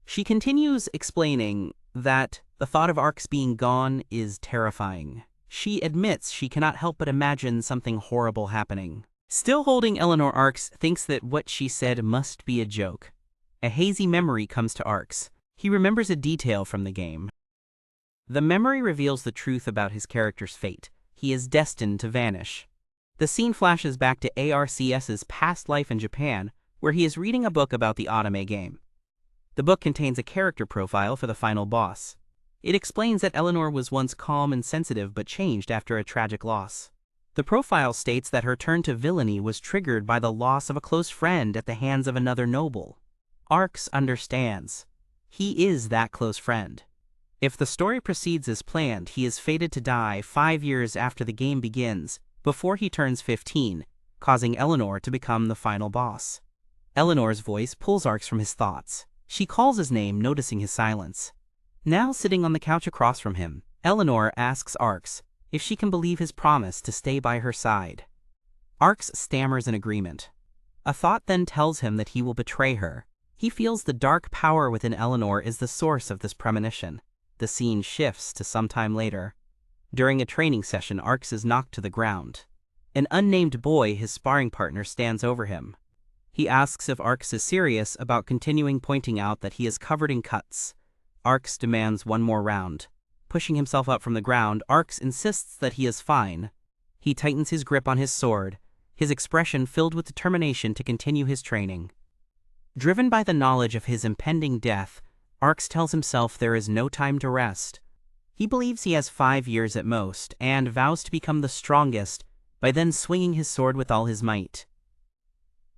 She continues explaining that the thought of Arx being gone is terrifying. She admits she cannot help but imagine something horrible happening. Still holding Eleanor, Arx thinks that what she said must be a joke. A hazy memory comes to Arx. He remembers a detail from the game. The memory reveals the truth about his character's fate. He is destined to vanish. The scene flashes back to Arx's past life in Japan, where he is reading a book about the OTOME game. The book contains a character profile for the final boss. It explains that Eleanor was once calm and sensitive but changed after a tragic loss. The profile states that her turn to villainy was triggered by the loss of a close friend at the hands of another noble. Arx understands. He is that close friend. If the story proceeds as planned, he is fated to die 5 years after the game begins, before he turns 15, causing Eleanor to become the final boss. Eleanor's voice pulls Arx from his thoughts. She calls his name, noticing his silence. Now sitting on the couch across from him, Eleanor asks Arx if she can believe his promise to stay by her side. Arx stammers in agreement. A thought then tells him that he will betray her. He feels the dark power within Eleanor is the source of this premonition. The scene shifts to some time later. During a training session, Arx is knocked to the ground. An unnamed boy, his sparring partner, stands over him. He asks if Arx is serious about continuing, pointing out that he is covered in cuts. Arx demands one more round. Pushing himself up from the ground, Arx insists that he is fine. He tightens his grip on his sword, his expression filled with determination to continue his training. Driven by the knowledge of his impending death, Arx tells himself there is no time to rest. He believes he has 5 years at most, and vows to become the strongest by then swinging his sword with all his might.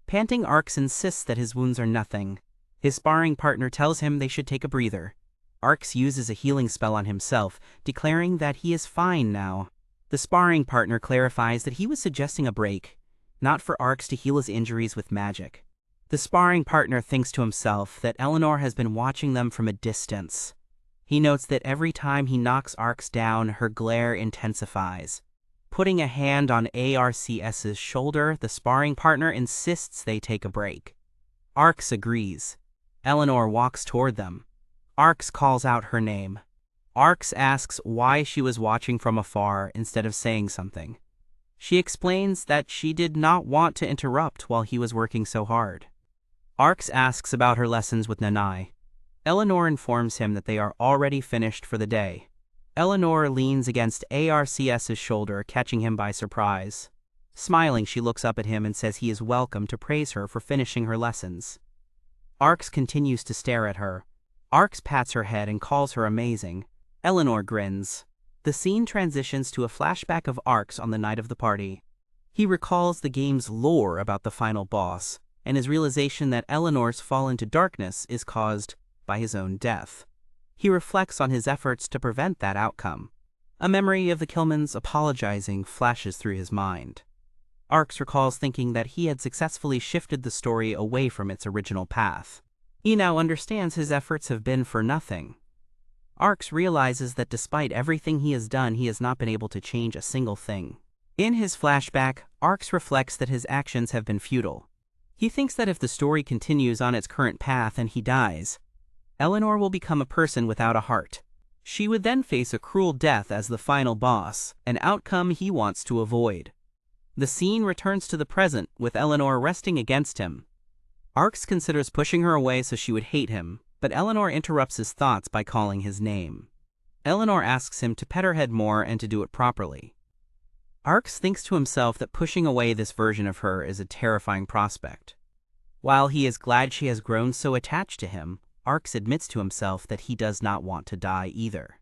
Panting, Arx insists that his wounds are nothing. His sparring partner tells him they should take a breather. Arx uses a healing spell on himself, declaring that he is fine now. The sparring partner clarifies that he was suggesting a break, not for Arx to heal his injuries with magic. The sparring partner thinks to himself that Eleanor has been watching them from a distance. He notes that every time he knocks Arx down, her glare intensifies. Putting a hand on Arx's shoulder, the sparring partner insists they take a break. Arx agrees. Eleanor walks toward them. Arx calls out her name. Arx asks why she was watching from afar instead of saying something. She explains that she did not want to interrupt while he was working so hard. Arx asks about her lessons with Nanai. Eleanor informs him that they are already finished for the day. Eleanor leans against Arx's shoulder, catching him by surprise. Smiling, she looks up at him and says he is welcome to praise her for finishing her lessons. Arx continues to stare at her. Arx pats her head and calls her amazing. Eleanor grins. The scene transitions to a flashback of Arx on the night of the party. He recalls the game's lore about the final boss, and his realization that Eleanor's fall into darkness is caused by his own death. He reflects on his efforts to prevent that outcome. A memory of the Killmans apologizing flashes through his mind. Arx recalls thinking that he had successfully shifted the story away from its original path. He now understands his efforts have been for nothing. Arx realizes that despite everything he has done, he has not been able to change a single thing. In his flashback, Arx reflects that his actions have been futile. He thinks that if the story continues on its current path and he dies, Eleanor will become a person without a heart. She would then face a cruel death as the final boss, an outcome he wants to avoid. The scene returns to the present, with Eleanor resting against him. Arx considers pushing her away so she would hate him, but Eleanor interrupts his thoughts by calling his name. Eleanor asks him to pet her head more and to do it properly. Arx thinks to himself that pushing away this version of her is a terrifying prospect. While he is glad she has grown so attached to him, Arx admits to himself that he does not want to die either.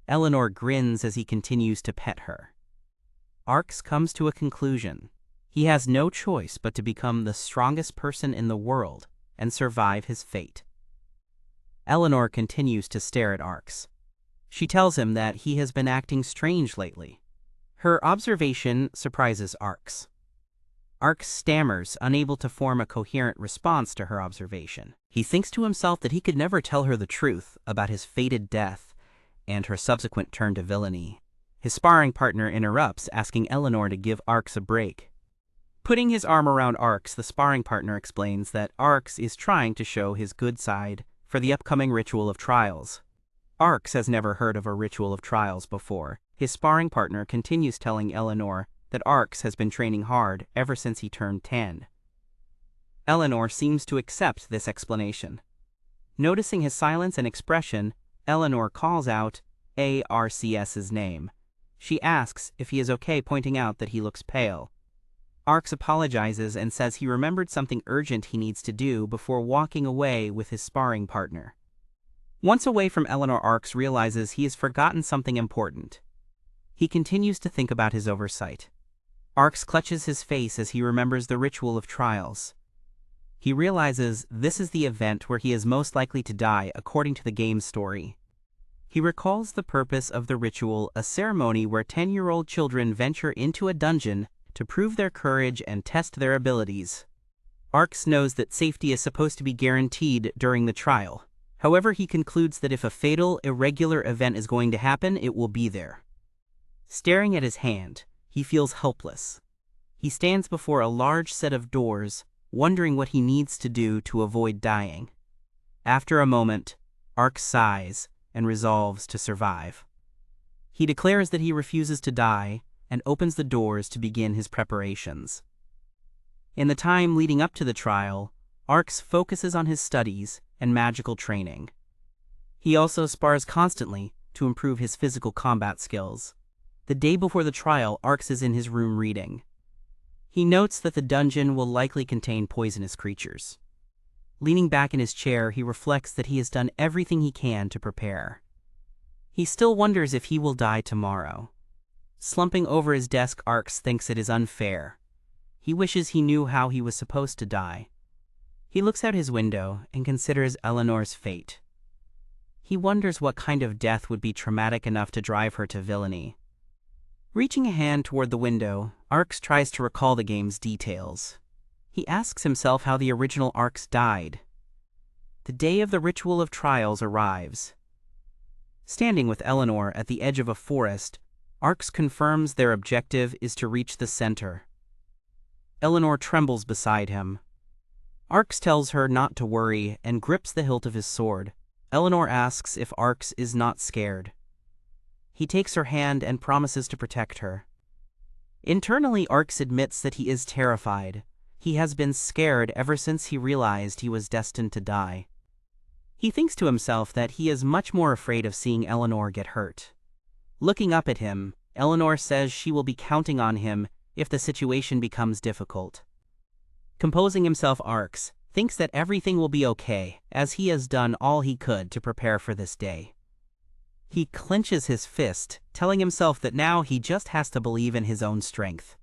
Eleanor grins as he continues to pet her. Arx comes to a conclusion. He has no choice but to become the strongest person in the world and survive his fate. Eleanor continues to stare at Arx. She tells him that he has been acting strange lately. Her observation surprises Arx. Arx stammers, unable to form a coherent response to her observation. He thinks to himself that he could never tell her the truth about his fated death and her subsequent turn to villainy. His sparring partner interrupts, asking Eleanor to give Arx a break. Putting his arm around Arx, the sparring partner explains that Arx is trying to show his good side for the upcoming ritual of trials. Arx has never heard of a ritual of trials before. His sparring partner continues telling Eleanor that Arx has been training hard ever since he turned 10. Eleanor seems to accept this explanation. Noticing his silence and expression, Eleanor calls out Arx's name. She asks if he is okay, pointing out that he looks pale. Arx apologizes and says he remembered something urgent he needs to do before walking away with his sparring partner. Once away from Eleanor, Arx realizes he has forgotten something important. He continues to think about his oversight. Arx clutches his face as he remembers the ritual of trials. He realizes this is the event where he is most likely to die according to the game's story. He recalls the purpose of the ritual, a ceremony where 10-year-old children venture into a dungeon to prove their courage and test their abilities. Arx knows that safety is supposed to be guaranteed during the trial. However, he concludes that if a fatal, irregular event is going to happen, it will be there. Staring at his hand, he feels helpless. He stands before a large set of doors, wondering what he needs to do to avoid dying. After a moment, Arx sighs and resolves to survive. He declares that he refuses to die and opens the doors to begin his preparations. In the time leading up to the trial, Arx focuses on his studies and magical training. He also spars constantly to improve his physical combat skills. The day before the trial, Arx is in his room reading. He notes that the dungeon will likely contain poisonous creatures. Leaning back in his chair, he reflects that he has done everything he can to prepare. He still wonders if he will die tomorrow. Slumping over his desk, Arx thinks it is unfair. He wishes he knew how he was supposed to die. He looks out his window and considers Eleanor's fate. He wonders what kind of death would be traumatic enough to drive her to villainy. Reaching a hand toward the window, Arx tries to recall the game's details. He asks himself how the original Arx died. The day of the ritual of trials arrives. Standing with Eleanor at the edge of a forest, Arx confirms their objective is to reach the center. Eleanor trembles beside him. Arx tells her not to worry and grips the hilt of his sword. Eleanor asks if Arx is not scared. He takes her hand and promises to protect her. Internally, Arx admits that he is terrified. He has been scared ever since he realized he was destined to die. He thinks to himself that he is much more afraid of seeing Eleanor get hurt. Looking up at him, Eleanor says she will be counting on him if the situation becomes difficult. Composing himself, Arx thinks that everything will be okay, as he has done all he could to prepare for this day. He clenches his fist, telling himself that now he just has to believe in his own strength.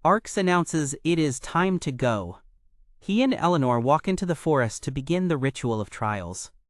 Arx announces it is time to go. He and Eleanor walk into the forest to begin the ritual of trials.